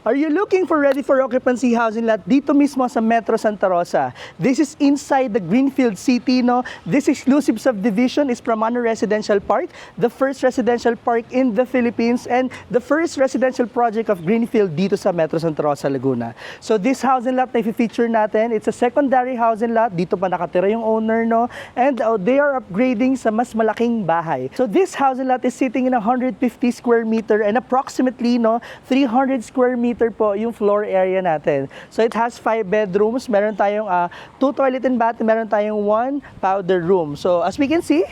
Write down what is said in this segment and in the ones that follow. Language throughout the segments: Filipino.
Are you looking for ready for occupancy housing lot dito mismo sa Metro Santa Rosa? This is inside the Greenfield City, no? This exclusive subdivision is Pramano Residential Park, the first residential park in the Philippines and the first residential project of Greenfield dito sa Metro Santa Rosa, Laguna. So this housing lot na i-feature natin, it's a secondary housing lot. Dito pa nakatira yung owner, no? And they are upgrading sa mas malaking bahay. So this housing lot is sitting in 150 square meter and approximately, no, 300 square meter po yung floor area natin. So it has 5 bedrooms, meron tayong 2 toilet and bath, meron tayong 1 powder room. So as we can see,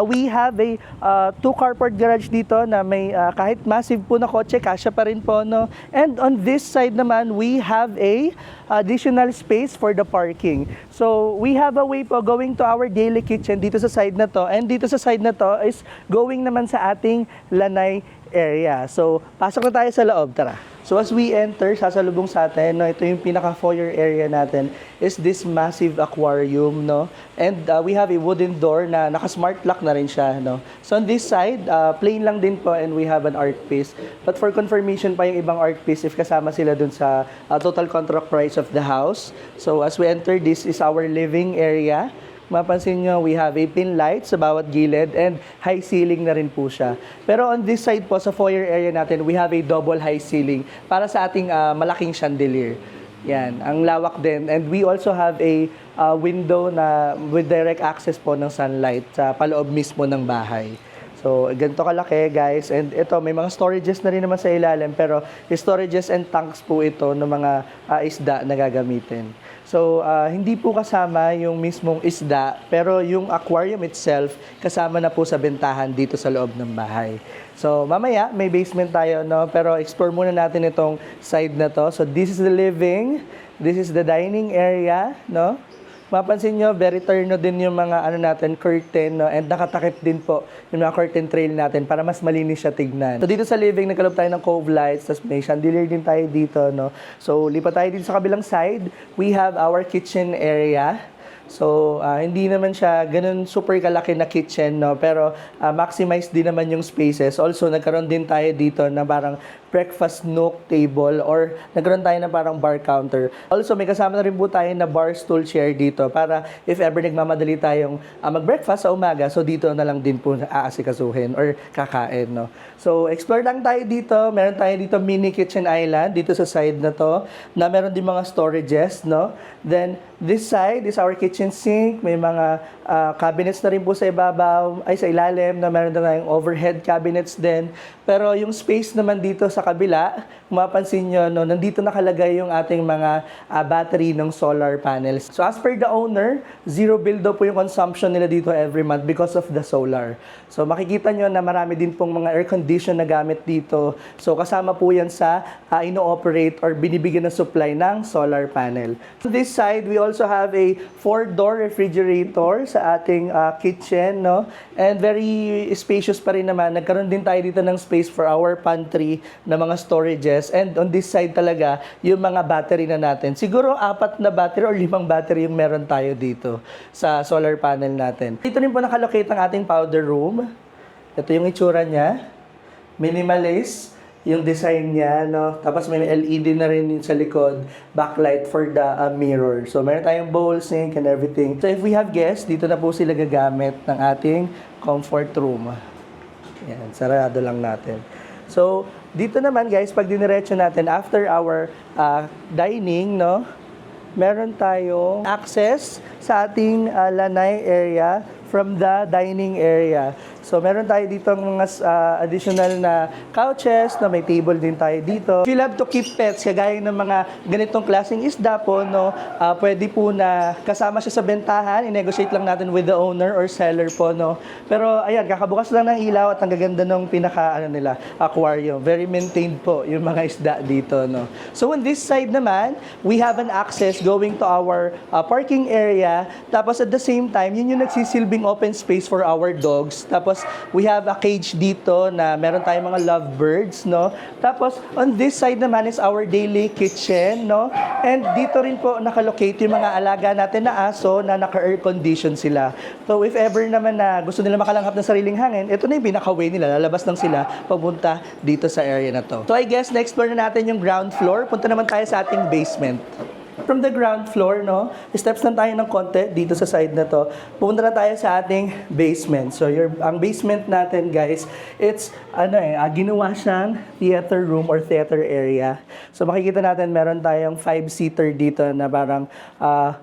we have a 2 carport garage dito na may kahit massive po na kotse, kasya pa rin po, no? And on this side naman, we have a additional space for the parking. So we have a way po going to our daily kitchen dito sa side na to, and dito sa side na to is going naman sa ating lanay area. So pasok na tayo sa loob, tara. So as we enter, sasalubong sa atin, no, ito yung pinaka-foyer area natin, is this massive aquarium, no? And we have a wooden door na naka-smart lock na rin siya, no? So on this side, plain lang din po, and we have an art piece. But for confirmation pa yung ibang art piece, if kasama sila dun sa total contract price of the house. So as we enter, this is our living area. Mapansin nyo, we have a pin light sa bawat gilid and high ceiling na rin po siya. Pero on this side po, sa foyer area natin, we have a double high ceiling para sa ating malaking chandelier. Yan, ang lawak din. And we also have a window na with direct access po ng sunlight sa paloob mismo ng bahay. So, ganito kalaki, guys. And ito, may mga storages na rin naman sa ilalim, pero storages and tanks po ito ng mga isda na gagamitin. So, hindi po kasama yung mismong isda, pero yung aquarium itself, kasama na po sa bentahan dito sa loob ng bahay. So, mamaya, may basement tayo, no? Pero explore muna natin itong side na to. So, this is the living, this is the dining area, no? Mapansin nyo, very turno din yung mga natin, curtain, no? And nakatakip din po yung mga curtain trail natin para mas malinis siya tignan. So dito sa living, nagkaloob tayo ng cove lights, tapos may chandelier din tayo dito, no? So lipat tayo dito sa kabilang side, we have our kitchen area. So, hindi naman siya ganun super kalaki na kitchen, no? Pero maximize din naman yung spaces. Also, nagkaroon din tayo dito na parang breakfast nook table or nagkaroon tayo na parang bar counter. Also, may kasama na rin po tayo na bar stool chair dito para if ever nagmamadali tayong mag-breakfast sa umaga, so dito na lang din po aasikasuhin or kakain, no? So, explore lang tayo dito. Meron tayo dito mini kitchen island dito sa side na to na meron din mga storages, no? Then, this side is our kitchen sink. May mga cabinets na rin po sa ibabaw, ay sa ilalim na meron na tayong overhead cabinets din. Pero yung space naman dito sa kabila, mapansin nyo, no, nandito nakalagay yung ating mga battery ng solar panels. So as per the owner, zero bill daw po yung consumption nila dito every month because of the solar. So makikita nyo na marami din pong mga air condition na gamit dito. So kasama po yan sa ino-operate or binibigyan ng supply ng solar panel. On this side, we also have a 4-door refrigerator sa ating kitchen, no? And very spacious pa rin naman. Nagkaroon din tayo dito ng space for our pantry na mga storages. And on this side talaga, yung mga battery na natin. Siguro 4 na battery or 5 battery yung meron tayo dito sa solar panel natin. Dito rin po nakalocate ang ating powder room. Ito yung itsura niya. Minimalist yung design niya, no? Tapos may LED na rin sa likod, backlight for the mirror. So meron tayong bowl, sink, and everything. So if we have guests, dito na po sila gagamit ng ating comfort room. Yan, sarado lang natin. So, dito naman guys, pag diniretso natin, after our dining, no, meron tayong access sa ating lanay area from the dining area. So, meron tayo dito mga additional na couches, na may table din tayo dito. If you love to keep pets, kagaya ng mga ganitong klaseng isda po, no, pwede po na kasama siya sa bentahan, i-negotiate lang natin with the owner or seller po, no. Pero, ayan, kakabukas lang ng ilaw at ang gaganda ng aquarium. Very maintained po yung mga isda dito, no. So, on this side naman, we have an access going to our parking area. Tapos, at the same time, yun yung nagsisilbing open space for our dogs. Tapos, plants. We have a cage dito na meron tayong mga lovebirds, no? Tapos, on this side naman is our daily kitchen, no? And dito rin po nakalocate yung mga alaga natin na aso na naka-air condition sila. So, if ever naman na gusto nila makalanghap ng sariling hangin, ito na yung pinaka-way nila. Lalabas lang sila papunta dito sa area na to. So, I guess, na-explore na natin yung ground floor. Punta naman tayo sa ating basement. From the ground floor, no, steps lang tayo ng konti dito sa side na to. Pupunta na tayo sa ating basement. So, ang basement natin, guys, it's, ginawa siyang theater room or theater area. So, makikita natin, meron tayong 5-seater dito na parang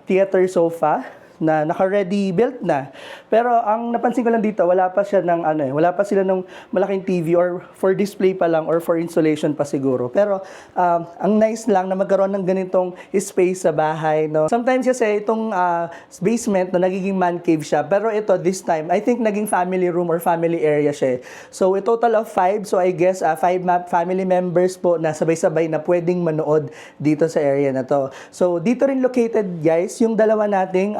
theater sofa na naka-ready built na. Pero ang napansin ko lang dito, wala pa siya ng wala pa sila ng malaking TV or for display pa lang or for installation pa siguro. Pero ang nice lang na magkaroon ng ganitong space sa bahay, no. Sometimes kasi itong basement na nagiging man cave siya, pero ito this time I think naging family room or family area siya. So a total of 5, so I guess 5 family members po na sabay-sabay na pwedeng manood dito sa area na to. So dito rin located, guys, yung dalawa nating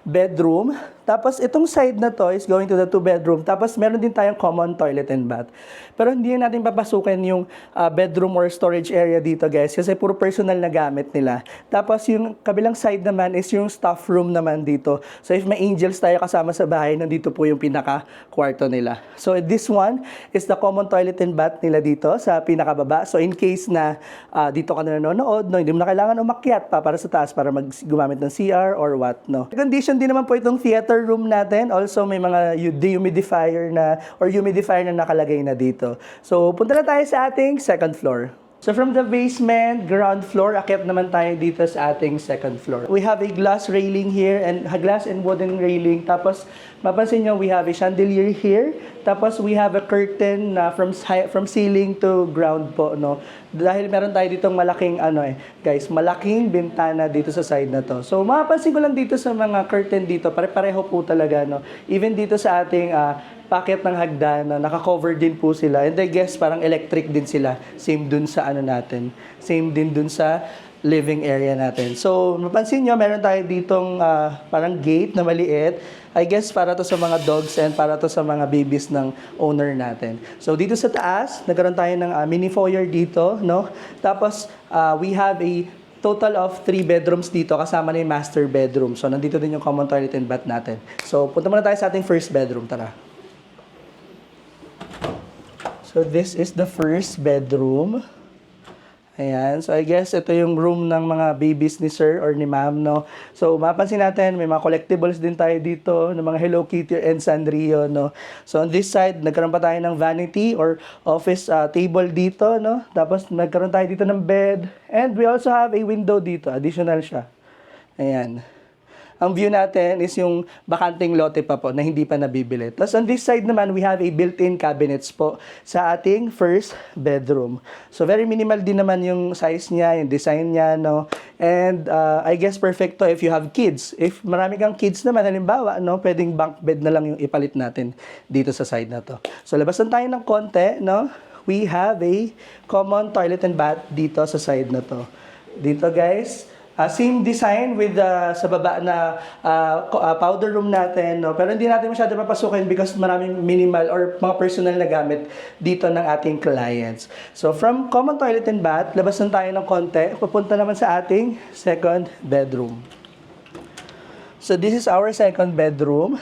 bedroom. Tapos itong side na to is going to the 2-bedroom. Tapos meron din tayong common toilet and bath. Pero hindi natin papasukin yung bedroom or storage area dito, guys, kasi puro personal na gamit nila. Tapos yung kabilang side naman is yung staff room naman dito. So if may angels tayo kasama sa bahay, nandito po yung pinaka-kwarto nila. So this one is the common toilet and bath nila dito sa pinakababa. So in case na dito ka na nanonood, no, hindi mo na kailangan umakyat pa para sa taas para gumamit ng CR or what, no. Condition din naman po itong theater room natin. Also, may mga dehumidifier na or humidifier na nakalagay na dito. So, punta na tayo sa ating second floor. So, from the basement, ground floor, akyat naman tayo dito sa ating second floor. We have a glass railing here and a glass and wooden railing. Tapos, mapansin nyo, we have a chandelier here. Tapos, we have a curtain from ceiling to ground po, no? Dahil meron tayo ditong malaking, guys, malaking bintana dito sa side na to. So, mapapansin ko lang dito sa mga curtain dito, pare-pareho po talaga, no? Even dito sa ating packet ng hagdan na naka-cover din po sila. And I guess parang electric din sila. Same dun sa natin. Same din dun sa living area natin. So, mapansin nyo, meron tayo ditong parang gate na maliit. I guess para to sa mga dogs and para to sa mga babies ng owner natin. So, dito sa taas, nagkaroon tayo ng mini foyer dito, no? Tapos, we have a total of 3 bedrooms dito, kasama na yung master bedroom. So, nandito din yung common toilet and bath natin. So, punta muna tayo sa ating first bedroom. Tara. So, this is the first bedroom. Ayan. So, I guess ito yung room ng mga babies ni sir or ni ma'am, no? So, mapansin natin, may mga collectibles din tayo dito ng mga Hello Kitty and Sanrio, no? So, on this side, nagkaroon pa tayo ng vanity or office table dito, no? Tapos, nagkaroon tayo dito ng bed. And we also have a window dito. Additional siya. Ayan. Ang view natin is yung bakanting lote pa po na hindi pa nabibili. Tapos on this side naman, we have a built-in cabinets po sa ating first bedroom. So very minimal din naman yung size niya, yung design niya, no? And I guess perfect to if you have kids. If marami kang kids naman, halimbawa, no, pwedeng bunk bed na lang yung ipalit natin dito sa side na to. So labasan tayo ng konti, no? We have a common toilet and bath dito sa side na to. Dito, guys, same design with sa baba na powder room natin, no? Pero hindi natin masyado papasukin because maraming minimal or mga personal na gamit dito ng ating clients. So from common toilet and bath, labas na tayo ng konti, pupunta naman sa ating second bedroom. So this is our second bedroom.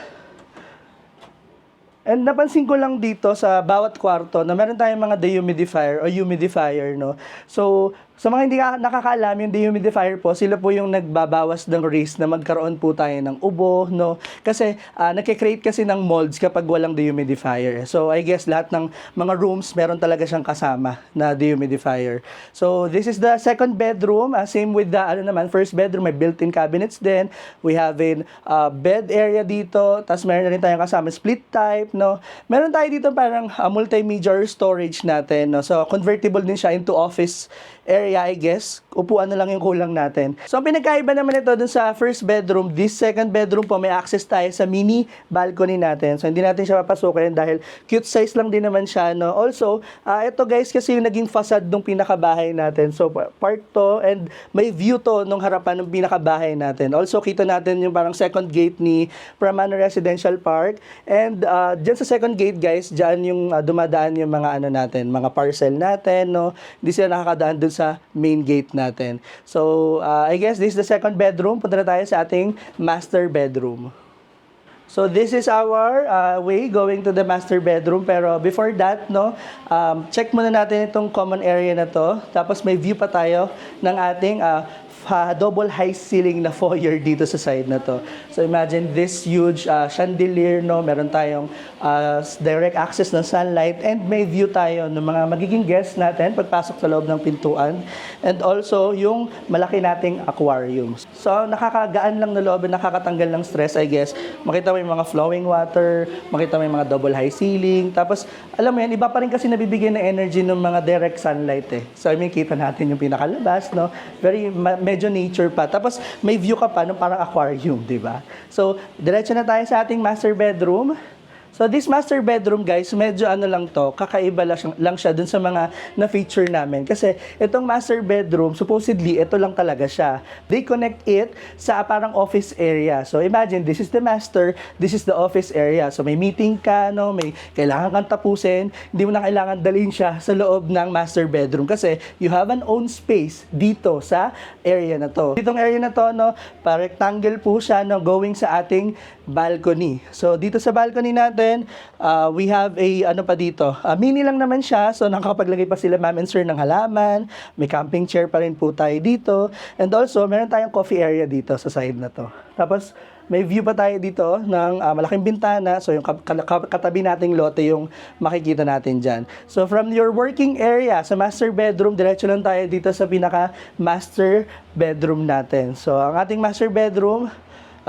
And napansin ko lang dito sa bawat kwarto na meron tayong mga dehumidifier o humidifier, no? So, sa mga hindi nakakaalam, yung dehumidifier po, sila po yung nagbabawas ng risk na magkaroon po tayo ng ubo, no? Kasi nagke-create kasi ng molds kapag walang dehumidifier. So, I guess lahat ng mga rooms, meron talaga siyang kasama na dehumidifier. So, this is the second bedroom. Same with the, first bedroom, may built-in cabinets din. We have a bed area dito. Tapos, meron na rin tayong kasama split type, no? Meron tayo dito parang multimedia storage natin, no? So, convertible din siya into office area, I guess, upuan na lang yung kulang natin. So, ang pinagkaiba naman ito dun sa first bedroom, this second bedroom po, may access tayo sa mini balcony natin. So, hindi natin siya papasukin dahil cute size lang din naman siya, no? Also, ito guys, kasi yung naging facade ng pinakabahay natin. So, part to, and may view to nung harapan ng pinakabahay natin. Also, kita natin yung parang second gate ni Pramana Residential Park. And, dyan sa second gate, guys, dyan yung dumadaan yung mga ano natin, mga parcel natin, no? Hindi sila nakakadaan dun sa main gate natin. So, I guess this is the second bedroom. Punta na tayo sa ating master bedroom. So, this is our way going to the master bedroom. Pero before that, no, check muna natin itong common area na to. Tapos may view pa tayo ng ating double high ceiling na foyer dito sa side na to. So imagine this huge chandelier, no? Meron tayong direct access ng sunlight and may view tayo ng mga magiging guests natin pagpasok sa loob ng pintuan. And also yung malaki nating aquarium. So nakakagaan lang na loob, nakakatanggal ng stress, I guess. Makita mo yung mga flowing water, makita mo yung mga double high ceiling. Tapos alam mo yan, iba pa rin kasi nabibigyan ng energy ng mga direct sunlight eh. So I mean, kita natin yung pinakalabas, no? Very medyo nature pa. Tapos may view ka pa ng parang aquarium, di ba? So, diretso na tayo sa ating master bedroom. So, this master bedroom, guys, medyo ano lang to, kakaiba lang siya dun sa mga na-feature namin. Kasi, itong master bedroom, supposedly, ito lang talaga siya. They connect it sa parang office area. So, imagine, this is the master, this is the office area. So, may meeting ka, no? May kailangan kang tapusin. Hindi mo na kailangan dalhin siya sa loob ng master bedroom. Kasi, you have an own space dito sa area na to. Ditong area na to, no, pa-rectangle po siya, no, going sa ating balcony. So, dito sa balcony natin, we have a, ano pa dito, mini lang naman siya. So, nakakapaglagay pa sila, ma'am and sir, ng halaman. May camping chair pa rin po tayo dito. And also, meron tayong coffee area dito sa side na to. Tapos, may view pa tayo dito ng malaking bintana. So, yung katabi nating lote yung makikita natin dyan. So, from your working area sa master bedroom, diretso lang tayo dito sa pinaka-master bedroom natin. So, ang ating master bedroom,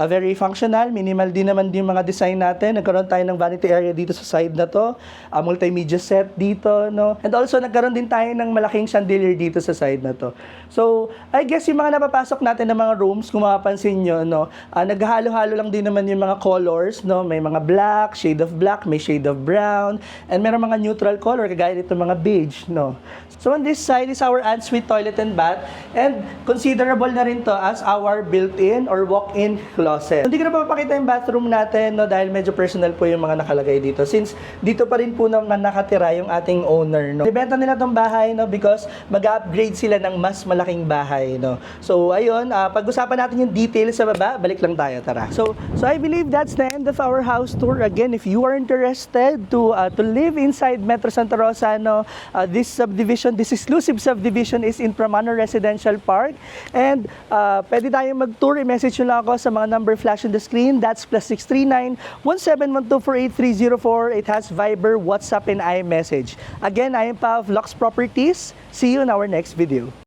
very functional, minimal din naman yung mga design natin. Nagkaroon tayo ng vanity area dito sa side na to. Multimedia set dito, no? And also, nagkaroon din tayo ng malaking chandelier dito sa side na to. So, I guess yung mga napapasok natin ng mga rooms, kung mapapansin nyo, no? Naghahalo-halo lang din naman yung mga colors, no? May mga black, shade of black, may shade of brown, and meron mga neutral color, kagaya dito mga beige, no? So, on this side is our ensuite toilet and bath, and considerable na rin to as our built-in or walk-in closet. Hindi ko na papakita yung bathroom natin, no, dahil medyo personal po yung mga nakalagay dito. Since dito pa rin po naman nakatira yung ating owner, no. Ibenta nila tong bahay, no, because mag-upgrade sila ng mas malaking bahay, no. So, ayun, pag-usapan natin yung details sa baba, balik lang tayo, tara. So I believe that's the end of our house tour. Again, if you are interested to live inside Metro Santa Rosa, no, this subdivision, this exclusive subdivision is in Pramana Residential Park. And pwede tayong mag-tour. I-message nyo lang ako sa mga number flash on the screen. That's +639 1712 It has Viber, WhatsApp, and iMessage. Again, I am Pa of Lux Properties. See you in our next video.